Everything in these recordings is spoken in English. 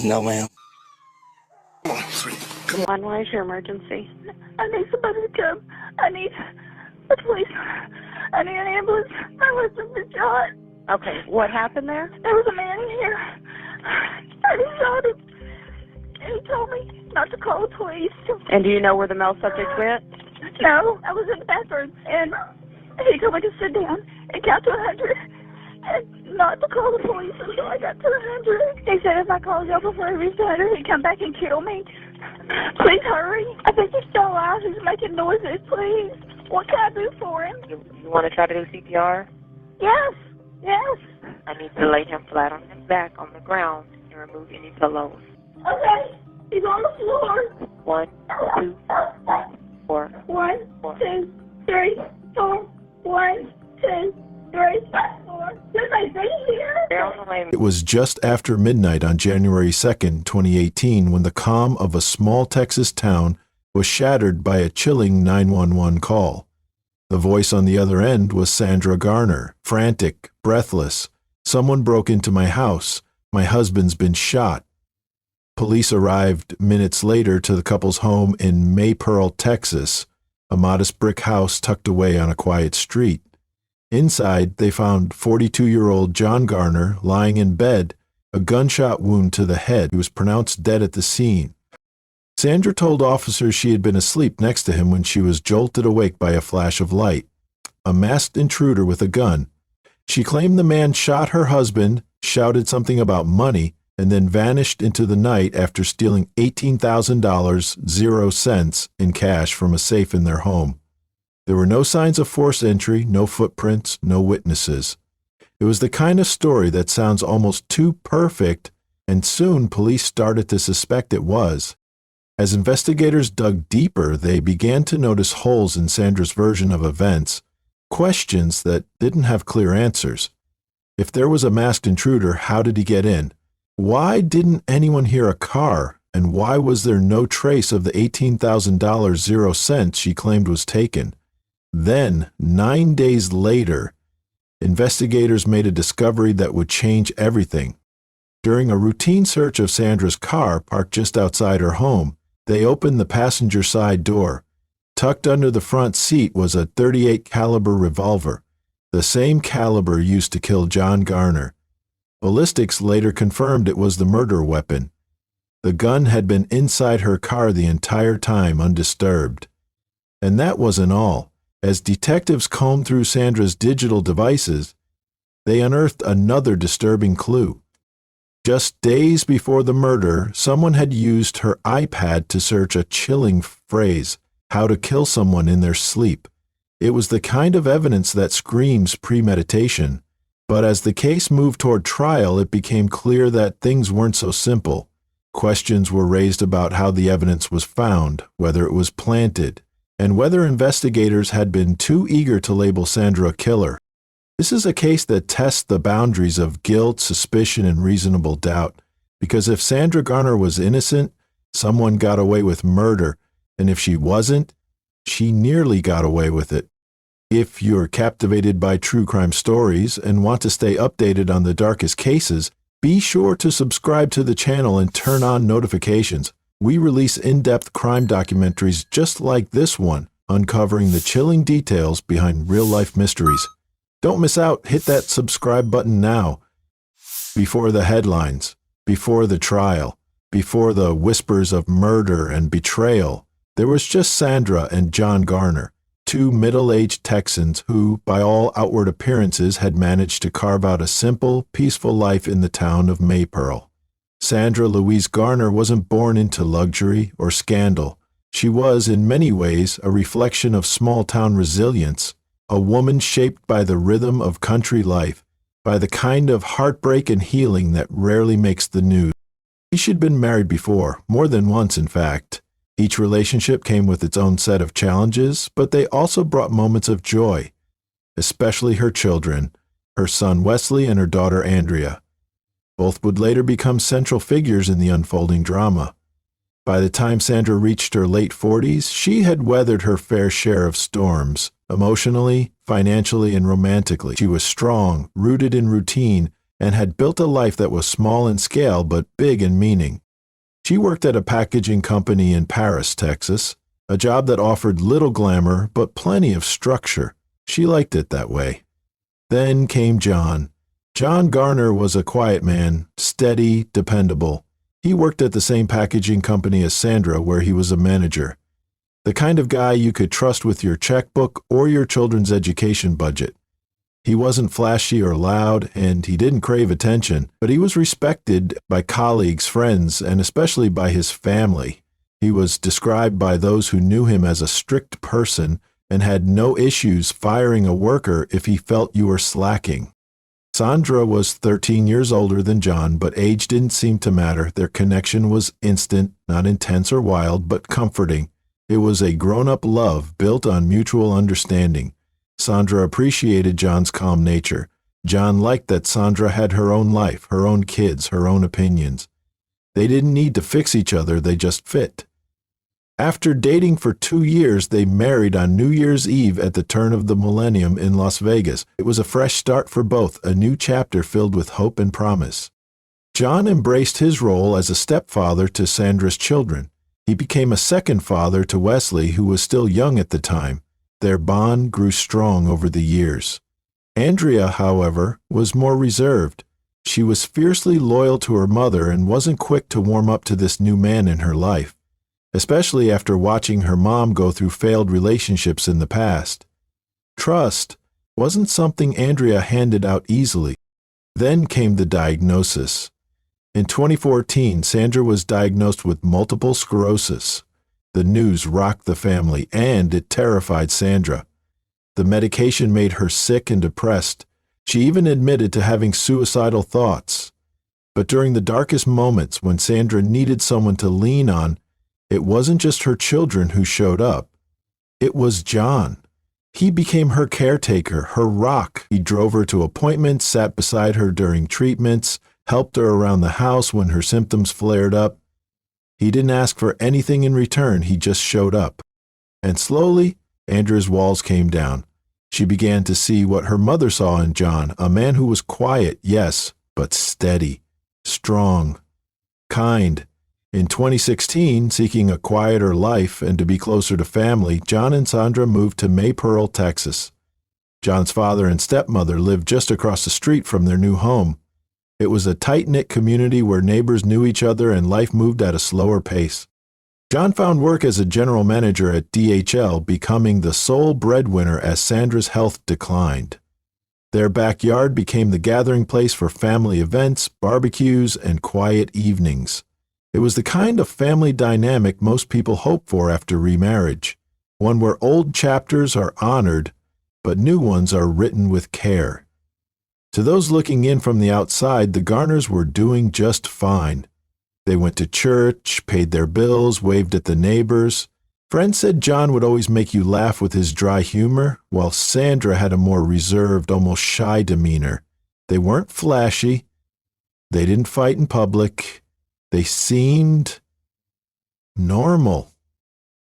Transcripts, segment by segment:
No, ma'am. Come on, sweetie. Come on. What is your emergency? I need somebody to come. I need the police. I need an ambulance. My husband's been shot. Okay, what happened there? There was a man in here. And he shot him. And he told me not to call the police. And do you know where the male subject went? No, I was in the bathroom. And he told me to sit down and count to 100. And not to call the police until I got to 100. He said if I called y'all before I reached 100, he'd come back and kill me. Please hurry. I think he's still alive. He's making noises. Please. What can I do for him? You want to try to do CPR? Yes. Yes. I need to lay him flat on his back on the ground and remove any pillows. Okay. He's on the floor. 1, 2, 3, 4. 1, 2, 3, 4. 1, 2, 3, 4. There's my baby here. It was just after midnight on January 2nd, 2018, when the calm of a small Texas town was shattered by a chilling 911 call. The voice on the other end was Sandra Garner, frantic, breathless. "Someone broke into my house. My husband's been shot." Police arrived minutes later to the couple's home in Maypearl, Texas, a modest brick house tucked away on a quiet street. Inside, they found 42-year-old Jon Garner lying in bed, a gunshot wound to the head. He was pronounced dead at the scene. Sandra told officers she had been asleep next to him when she was jolted awake by a flash of light. A masked intruder with a gun. She claimed the man shot her husband, shouted something about money, and then vanished into the night after stealing $18,000, 0 cents, in cash from a safe in their home. There were no signs of forced entry, no footprints, no witnesses. It was the kind of story that sounds almost too perfect, and soon police started to suspect it was. As investigators dug deeper, they began to notice holes in Sandra's version of events, questions that didn't have clear answers. If there was a masked intruder, how did he get in? Why didn't anyone hear a car, and why was there no trace of the $18,000, 0 cents she claimed was taken? Then, 9 days later, investigators made a discovery that would change everything. During a routine search of Sandra's car parked just outside her home, they opened the passenger side door. Tucked under the front seat was a .38 caliber revolver, the same caliber used to kill Jon Garner. Ballistics later confirmed it was the murder weapon. The gun had been inside her car the entire time, undisturbed. And that wasn't all. As detectives combed through Sandra's digital devices, they unearthed another disturbing clue. Just days before the murder, someone had used her iPad to search a chilling phrase, how to kill someone in their sleep. It was the kind of evidence that screams premeditation. But as the case moved toward trial, it became clear that things weren't so simple. Questions were raised about how the evidence was found, whether it was planted, and whether investigators had been too eager to label Sandra a killer. This is a case that tests the boundaries of guilt, suspicion, and reasonable doubt, because if Sandra Garner was innocent, someone got away with murder, and if she wasn't, she nearly got away with it. If you're captivated by true crime stories and want to stay updated on the darkest cases, be sure to subscribe to the channel and turn on notifications. We release in-depth crime documentaries just like this one, uncovering the chilling details behind real-life mysteries. Don't miss out. Hit that subscribe button now. Before the headlines, before the trial, before the whispers of murder and betrayal, there was just Sandra and Jon Garner, two middle-aged Texans who, by all outward appearances, had managed to carve out a simple, peaceful life in the town of Maypearl. Sandra Louise Garner wasn't born into luxury or scandal. She was, in many ways, a reflection of small-town resilience, a woman shaped by the rhythm of country life, by the kind of heartbreak and healing that rarely makes the news. She'd been married before, more than once in fact. Each relationship came with its own set of challenges, but they also brought moments of joy, especially her children, her son Wesley and her daughter Andrea. Both would later become central figures in the unfolding drama. By the time Sandra reached her late 40s, she had weathered her fair share of storms, emotionally, financially, and romantically. She was strong, rooted in routine, and had built a life that was small in scale but big in meaning. She worked at a packaging company in Paris, Texas, a job that offered little glamour but plenty of structure. She liked it that way. Then came Jon. Jon Garner was a quiet man, steady, dependable. He worked at the same packaging company as Sandra, where he was a manager. The kind of guy you could trust with your checkbook or your children's education budget. He wasn't flashy or loud, and he didn't crave attention, but he was respected by colleagues, friends, and especially by his family. He was described by those who knew him as a strict person and had no issues firing a worker if he felt you were slacking. Sandra was 13 years older than Jon, but age didn't seem to matter. Their connection was instant, not intense or wild, but comforting. It was a grown-up love built on mutual understanding. Sandra appreciated Jon's calm nature. Jon liked that Sandra had her own life, her own kids, her own opinions. They didn't need to fix each other, they just fit. After dating for 2 years, they married on New Year's Eve at the turn of the millennium in Las Vegas. It was a fresh start for both, a new chapter filled with hope and promise. Jon embraced his role as a stepfather to Sandra's children. He became a second father to Wesley, who was still young at the time. Their bond grew strong over the years. Andrea, however, was more reserved. She was fiercely loyal to her mother and wasn't quick to warm up to this new man in her life, especially after watching her mom go through failed relationships in the past. Trust wasn't something Andrea handed out easily. Then came the diagnosis. In 2014, Sandra was diagnosed with multiple sclerosis. The news rocked the family, and it terrified Sandra. The medication made her sick and depressed. She even admitted to having suicidal thoughts. But during the darkest moments, when Sandra needed someone to lean on, it wasn't just her children who showed up. It was Jon. He became her caretaker, her rock. He drove her to appointments, sat beside her during treatments, helped her around the house when her symptoms flared up. He didn't ask for anything in return, he just showed up. And slowly, Andrea's walls came down. She began to see what her mother saw in Jon, a man who was quiet, yes, but steady, strong, kind. In 2016, seeking a quieter life and to be closer to family, Jon and Sandra moved to Maypearl, Texas. Jon's father and stepmother lived just across the street from their new home. It was a tight-knit community where neighbors knew each other and life moved at a slower pace. Jon found work as a general manager at DHL, becoming the sole breadwinner as Sandra's health declined. Their backyard became the gathering place for family events, barbecues, and quiet evenings. It was the kind of family dynamic most people hope for after remarriage, one where old chapters are honored, but new ones are written with care. To those looking in from the outside, the Garners were doing just fine. They went to church, paid their bills, waved at the neighbors. Friends said Jon would always make you laugh with his dry humor, while Sandra had a more reserved, almost shy demeanor. They weren't flashy. They didn't fight in public. They seemed normal.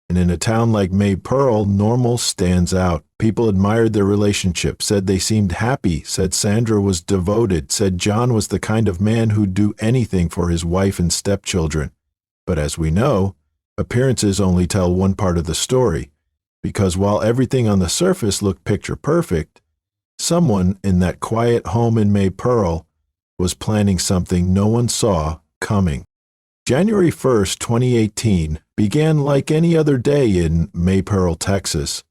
And in a town like Maypearl, normal stands out. People admired their relationship, said they seemed happy, said Sandra was devoted, said Jon was the kind of man who'd do anything for his wife and stepchildren. But as we know, appearances only tell one part of the story, because while everything on the surface looked picture perfect, someone in that quiet home in Maypearl was planning something no one saw coming. January 1st, 2018, began like any other day in Maypearl, Texas.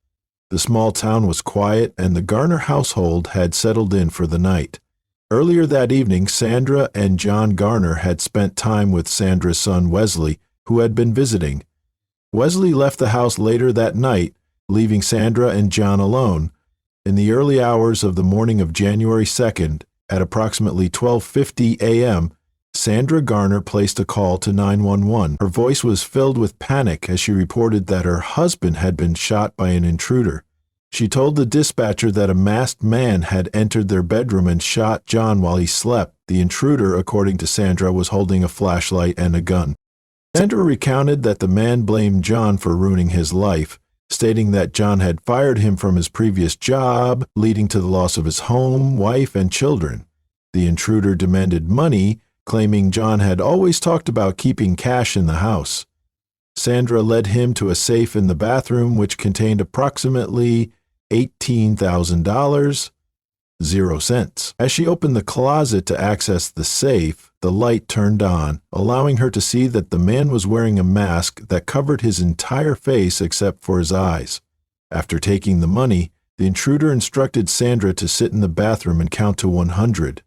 The small town was quiet, and the Garner household had settled in for the night. Earlier that evening, Sandra and Jon Garner had spent time with Sandra's son Wesley, who had been visiting. Wesley left the house later that night, leaving Sandra and Jon alone. In the early hours of the morning of January 2nd, at approximately 12:50 a.m., Sandra Garner placed a call to 911. Her voice was filled with panic as she reported that her husband had been shot by an intruder. She told the dispatcher that a masked man had entered their bedroom and shot Jon while he slept. The intruder, according to Sandra, was holding a flashlight and a gun. Sandra recounted that the man blamed Jon for ruining his life, stating that Jon had fired him from his previous job, leading to the loss of his home, wife, and children. The intruder demanded money, claiming Jon had always talked about keeping cash in the house. Sandra led him to a safe in the bathroom which contained approximately $18,000, 0 cents. As she opened the closet to access the safe, the light turned on, allowing her to see that the man was wearing a mask that covered his entire face except for his eyes. After taking the money, the intruder instructed Sandra to sit in the bathroom and count to 100,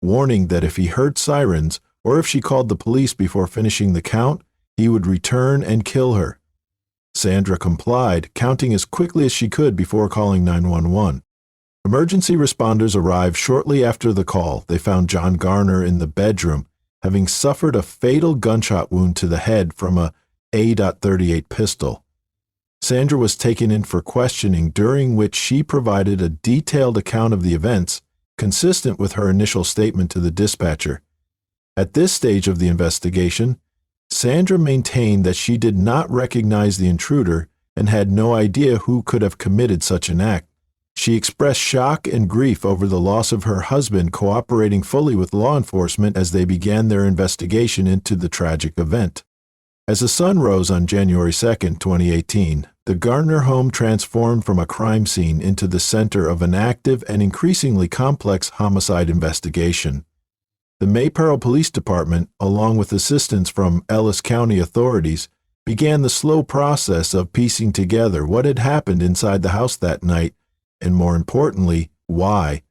warning that if he heard sirens or if she called the police before finishing the count, he would return and kill her. Sandra complied, counting as quickly as she could before calling 911. Emergency responders arrived shortly after the call. They found Jon Garner in the bedroom, having suffered a fatal gunshot wound to the head from a .38 pistol. Sandra was taken in for questioning, during which she provided a detailed account of the events, consistent with her initial statement to the dispatcher. At this stage of the investigation, Sandra maintained that she did not recognize the intruder and had no idea who could have committed such an act. She expressed shock and grief over the loss of her husband cooperating fully with law enforcement as they began their investigation into the tragic event. As the sun rose on January 2, 2018, the Garner home transformed from a crime scene into the center of an active and increasingly complex homicide investigation. The Maypearl Police Department, along with assistance from Ellis County authorities, began the slow process of piecing together what had happened inside the house that night, and more importantly, why.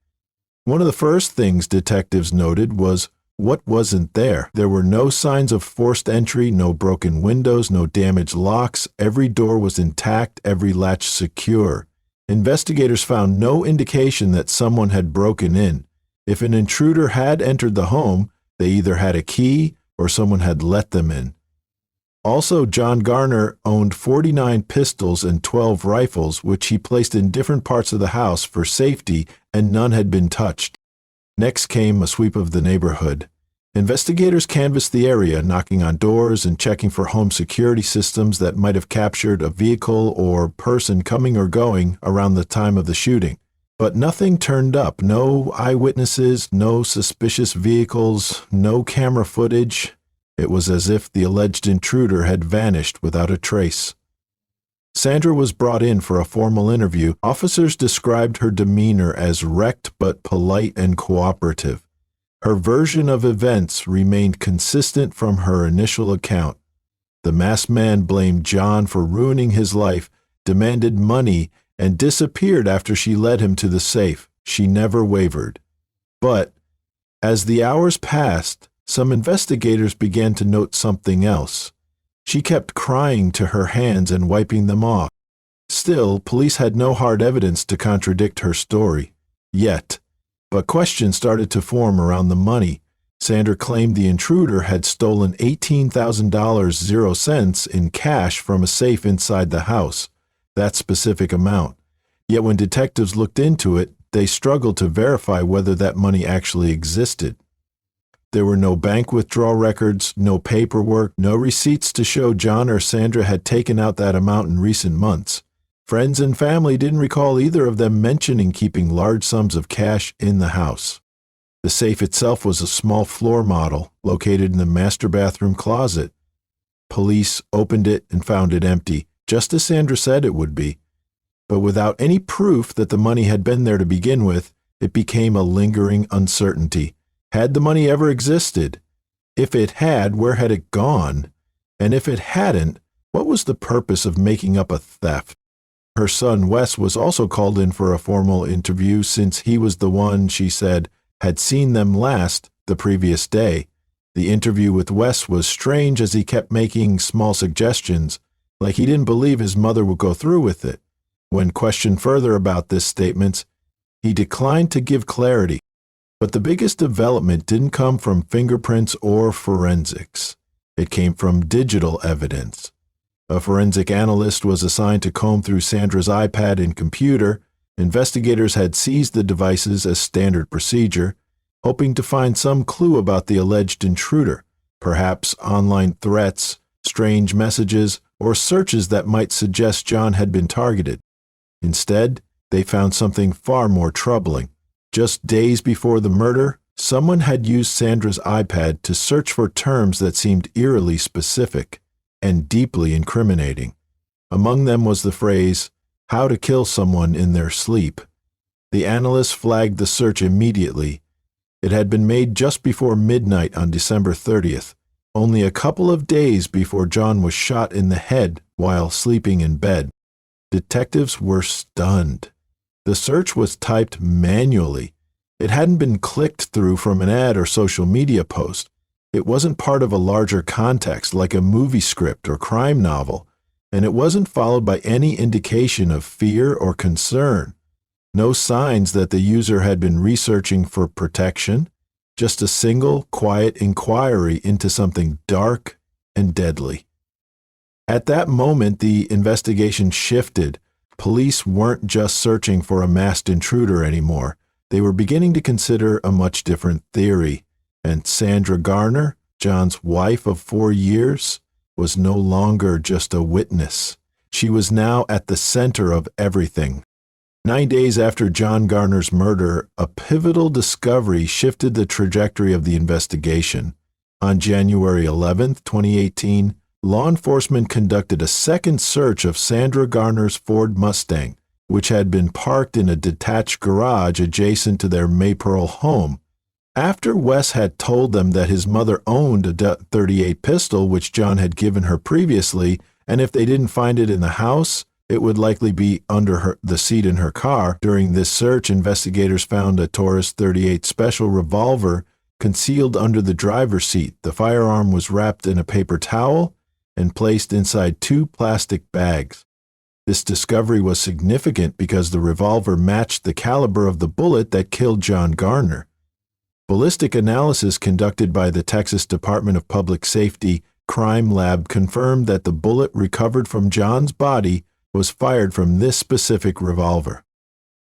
One of the first things detectives noted was what wasn't there. There were no signs of forced entry, no broken windows, no damaged locks. Every door was intact, every latch secure. Investigators found no indication that someone had broken in. If an intruder had entered the home, they either had a key or someone had let them in. Also, Jon Garner owned 49 pistols and 12 rifles, which he placed in different parts of the house for safety, and none had been touched. Next came a sweep of the neighborhood. Investigators canvassed the area, knocking on doors and checking for home security systems that might have captured a vehicle or person coming or going around the time of the shooting. But nothing turned up. No eyewitnesses, no suspicious vehicles, no camera footage. It was as if the alleged intruder had vanished without a trace. Sandra was brought in for a formal interview. Officers described her demeanor as wrecked but polite and cooperative. Her version of events remained consistent from her initial account. The masked man blamed Jon for ruining his life, demanded money, and disappeared after she led him to the safe. She never wavered. But as the hours passed, some investigators began to note something else. She kept crying to her hands and wiping them off. Still, police had no hard evidence to contradict her story. Yet. But questions started to form around the money. Sandra claimed the intruder had stolen $18,000, 0 cents in cash from a safe inside the house. That specific amount. Yet when detectives looked into it, they struggled to verify whether that money actually existed. There were no bank withdrawal records, no paperwork, no receipts to show Jon or Sandra had taken out that amount in recent months. Friends and family didn't recall either of them mentioning keeping large sums of cash in the house. The safe itself was a small floor model located in the master bathroom closet. Police opened it and found it empty, just as Sandra said it would be. But without any proof that the money had been there to begin with, it became a lingering uncertainty. Had the money ever existed? If it had, where had it gone? And if it hadn't, what was the purpose of making up a theft? Her son, Wes, was also called in for a formal interview since he was the one, she said, had seen them last the previous day. The interview with Wes was strange as he kept making small suggestions, like he didn't believe his mother would go through with it. When questioned further about this statement, he declined to give clarity. But the biggest development didn't come from fingerprints or forensics. It came from digital evidence. A forensic analyst was assigned to comb through Sandra's iPad and computer. Investigators had seized the devices as standard procedure, hoping to find some clue about the alleged intruder, perhaps online threats, strange messages, or searches that might suggest Jon had been targeted. Instead, they found something far more troubling. Just days before the murder, Someone had used Sandra's iPad to search for terms that seemed eerily specific and deeply incriminating. Among them was the phrase, "how to kill someone in their sleep." The analyst flagged the search immediately. It had been made just before midnight on December 30th, only a couple of days before Jon was shot in the head while sleeping in bed. Detectives were stunned. The search was typed manually. It hadn't been clicked through from an ad or social media post. It wasn't part of a larger context like a movie script or crime novel, and it wasn't followed by any indication of fear or concern. No signs that the user had been researching for protection, just a single, quiet inquiry into something dark and deadly. At that moment, the investigation shifted. Police weren't just searching for a masked intruder anymore. They were beginning to consider a much different theory. And Sandra Garner, Jon's wife of 4 years, was no longer just a witness. She was now at the center of everything. 9 days after Jon Garner's murder, a pivotal discovery shifted the trajectory of the investigation. On January 11, 2018, law enforcement conducted a second search of Sandra Garner's Ford Mustang, which had been parked in a detached garage adjacent to their Maypearl home. After Wes had told them that his mother owned a .38 pistol which Jon had given her previously, and if they didn't find it in the house, it would likely be under the seat in her car. During this search, investigators found a Taurus .38 special revolver concealed under the driver's seat. The firearm was wrapped in a paper towel and placed inside 2 plastic bags. This discovery was significant because the revolver matched the caliber of the bullet that killed Jon Garner. Ballistic analysis conducted by the Texas Department of Public Safety Crime Lab confirmed that the bullet recovered from Jon's body was fired from this specific revolver.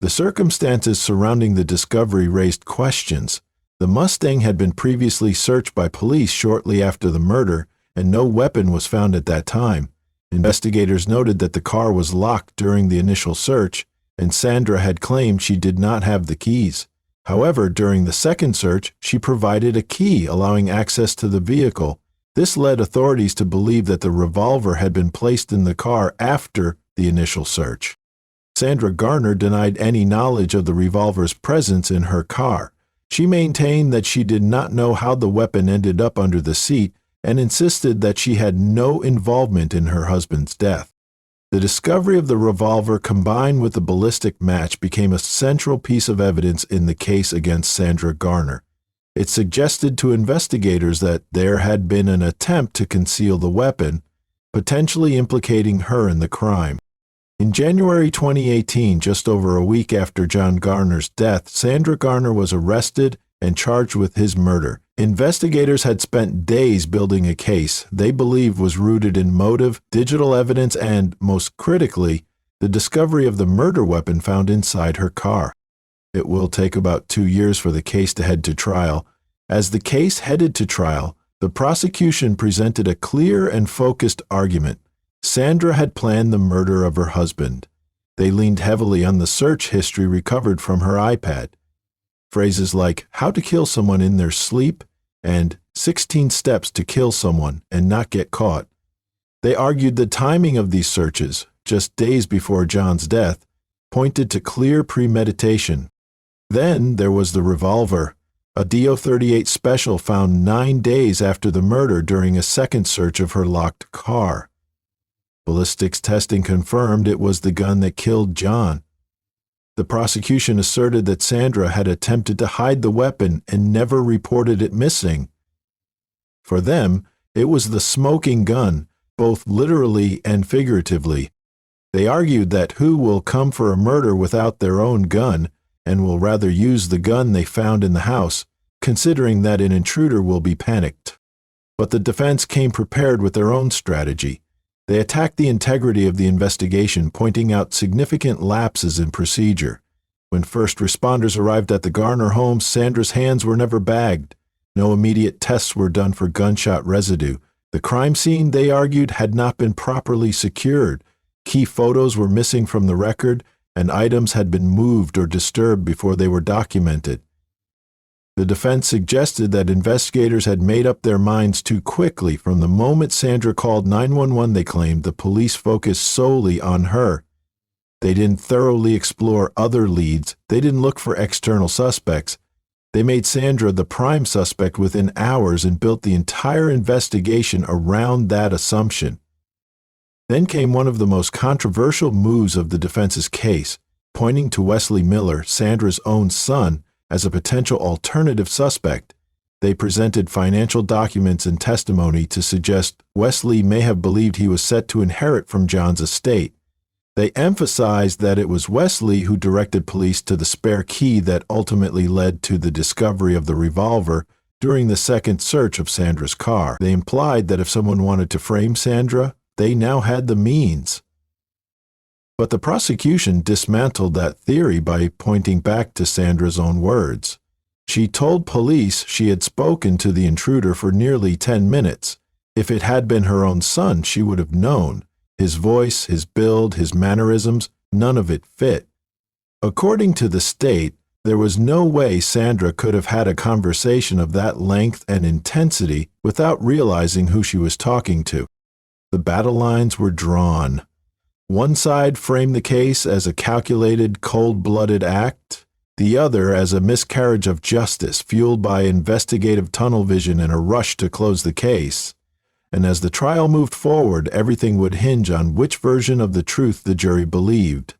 The circumstances surrounding the discovery raised questions. The Mustang had been previously searched by police shortly after the murder, and no weapon was found at that time. Investigators noted that the car was locked during the initial search, and Sandra had claimed she did not have the keys. However, during the second search, she provided a key allowing access to the vehicle. This led authorities to believe that the revolver had been placed in the car after the initial search. Sandra Garner denied any knowledge of the revolver's presence in her car. She maintained that she did not know how the weapon ended up under the seat and insisted that she had no involvement in her husband's death. The discovery of the revolver combined with the ballistic match became a central piece of evidence in the case against Sandra Garner. It suggested to investigators that there had been an attempt to conceal the weapon, potentially implicating her in the crime. In January 2018, just over a week after Jon Garner's death, Sandra Garner was arrested and charged with his murder. Investigators had spent days building a case they believed was rooted in motive, digital evidence, and, most critically, the discovery of the murder weapon found inside her car. It will take about 2 years for the case to head to trial. As the case headed to trial, the prosecution presented a clear and focused argument. Sandra had planned the murder of her husband. They leaned heavily on the search history recovered from her iPad. Phrases like, "how to kill someone in their sleep," and 16 steps to kill someone and not get caught. They argued the timing of these searches, just days before Jon's death, pointed to clear premeditation. Then there was the revolver, a .38 special found 9 days after the murder during a second search of her locked car. Ballistics testing confirmed it was the gun that killed Jon. The prosecution asserted that Sandra had attempted to hide the weapon and never reported it missing. For them, it was the smoking gun, both literally and figuratively. They argued that who will come for a murder without their own gun and will rather use the gun they found in the house, considering that an intruder will be panicked. But the defense came prepared with their own strategy. They attacked the integrity of the investigation, pointing out significant lapses in procedure. When first responders arrived at the Garner home, Sandra's hands were never bagged. No immediate tests were done for gunshot residue. The crime scene, they argued, had not been properly secured. Key photos were missing from the record, and items had been moved or disturbed before they were documented. The defense suggested that investigators had made up their minds too quickly. From the moment Sandra called 911, they claimed the police focused solely on her. They didn't thoroughly explore other leads. They didn't look for external suspects. They made Sandra the prime suspect within hours and built the entire investigation around that assumption. Then came one of the most controversial moves of the defense's case, pointing to Wesley Miller, Sandra's own son, as a potential alternative suspect. They presented financial documents and testimony to suggest Wesley may have believed he was set to inherit from Jon's estate. They emphasized that it was Wesley who directed police to the spare key that ultimately led to the discovery of the revolver during the second search of Sandra's car. They implied that if someone wanted to frame Sandra, they now had the means. But the prosecution dismantled that theory by pointing back to Sandra's own words. She told police she had spoken to the intruder for nearly 10 minutes. If it had been her own son, she would have known. His voice, his build, his mannerisms, none of it fit. According to the state, there was no way Sandra could have had a conversation of that length and intensity without realizing who she was talking to. The battle lines were drawn. One side framed the case as a calculated, cold-blooded act, the other as a miscarriage of justice fueled by investigative tunnel vision and a rush to close the case. And as the trial moved forward, everything would hinge on which version of the truth the jury believed.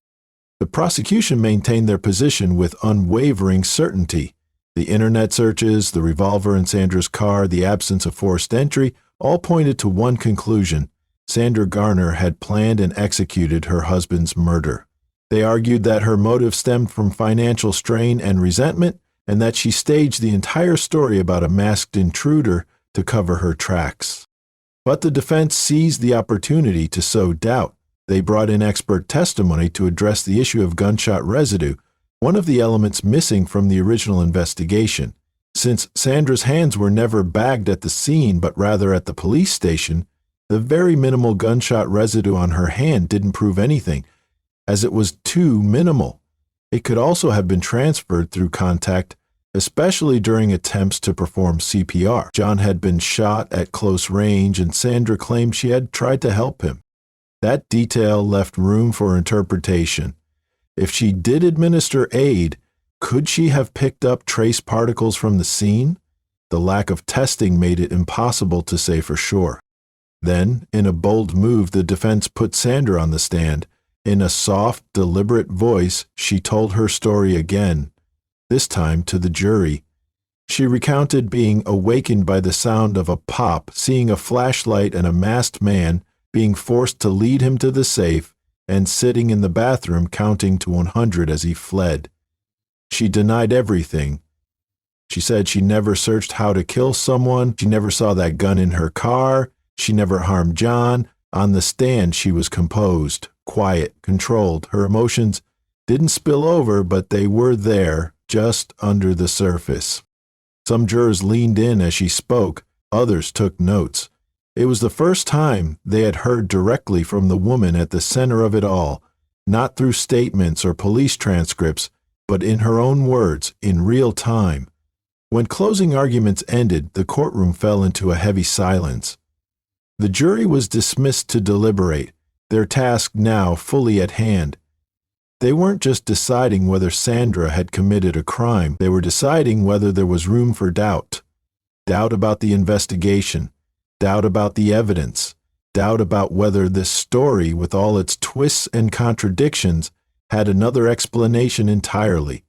The prosecution maintained their position with unwavering certainty. The internet searches, the revolver in Sandra's car, the absence of forced entry, all pointed to one conclusion. Sandra Garner had planned and executed her husband's murder. They argued that her motive stemmed from financial strain and resentment, and that she staged the entire story about a masked intruder to cover her tracks. But the defense seized the opportunity to sow doubt. They brought in expert testimony to address the issue of gunshot residue, one of the elements missing from the original investigation. Since Sandra's hands were never bagged at the scene but rather at the police station, the very minimal gunshot residue on her hand didn't prove anything, as it was too minimal. It could also have been transferred through contact, especially during attempts to perform CPR. Jon had been shot at close range, and Sandra claimed she had tried to help him. That detail left room for interpretation. If she did administer aid, could she have picked up trace particles from the scene? The lack of testing made it impossible to say for sure. Then, in a bold move, the defense put Sandra on the stand. In a soft, deliberate voice, she told her story again, this time to the jury. She recounted being awakened by the sound of a pop, seeing a flashlight and a masked man, being forced to lead him to the safe, and sitting in the bathroom counting to 100 as he fled. She denied everything. She said she never searched how to kill someone, she never saw that gun in her car, she never harmed Jon. On the stand, she was composed, quiet, controlled. Her emotions didn't spill over, but they were there, just under the surface. Some jurors leaned in as she spoke. Others took notes. It was the first time they had heard directly from the woman at the center of it all, not through statements or police transcripts, but in her own words, in real time. When closing arguments ended, the courtroom fell into a heavy silence. The jury was dismissed to deliberate, their task now fully at hand. They weren't just deciding whether Sandra had committed a crime, they were deciding whether there was room for doubt. Doubt about the investigation, doubt about the evidence, doubt about whether this story, with all its twists and contradictions, had another explanation entirely.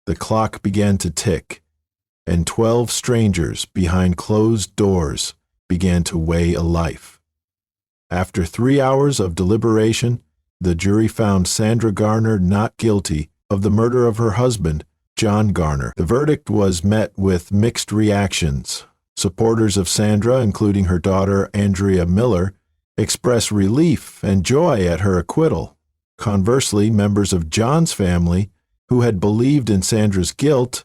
The clock began to tick, and 12 strangers behind closed doors began to weigh a life. After 3 hours of deliberation, the jury found Sandra Garner not guilty of the murder of her husband, Jon Garner. The verdict was met with mixed reactions. Supporters of Sandra, including her daughter Andrea Miller, expressed relief and joy at her acquittal. Conversely, members of Jon's family, who had believed in Sandra's guilt,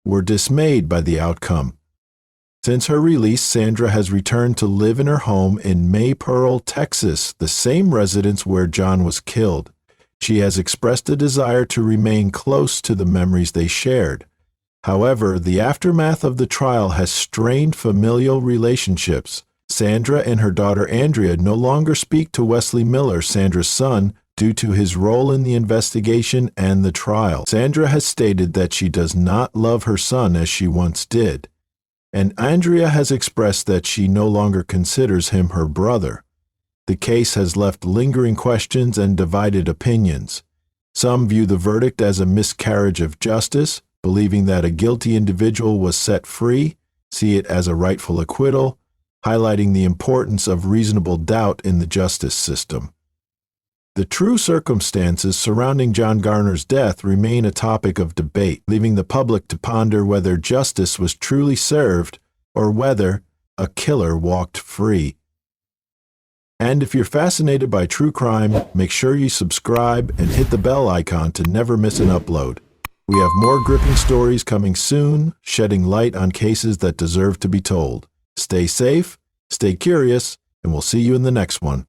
were dismayed by the outcome. Since her release, Sandra has returned to live in her home in Maypearl, Texas, the same residence where Jon was killed. She has expressed a desire to remain close to the memories they shared. However, the aftermath of the trial has strained familial relationships. Sandra and her daughter Andrea no longer speak to Wesley Miller, Sandra's son, due to his role in the investigation and the trial. Sandra has stated that she does not love her son as she once did, and Andrea has expressed that she no longer considers him her brother. The case has left lingering questions and divided opinions. Some view the verdict as a miscarriage of justice, believing that a guilty individual was set free, see it as a rightful acquittal, highlighting the importance of reasonable doubt in the justice system. The true circumstances surrounding Jon Garner's death remain a topic of debate, leaving the public to ponder whether justice was truly served or whether a killer walked free. And if you're fascinated by true crime, make sure you subscribe and hit the bell icon to never miss an upload. We have more gripping stories coming soon, shedding light on cases that deserve to be told. Stay safe, stay curious, and we'll see you in the next one.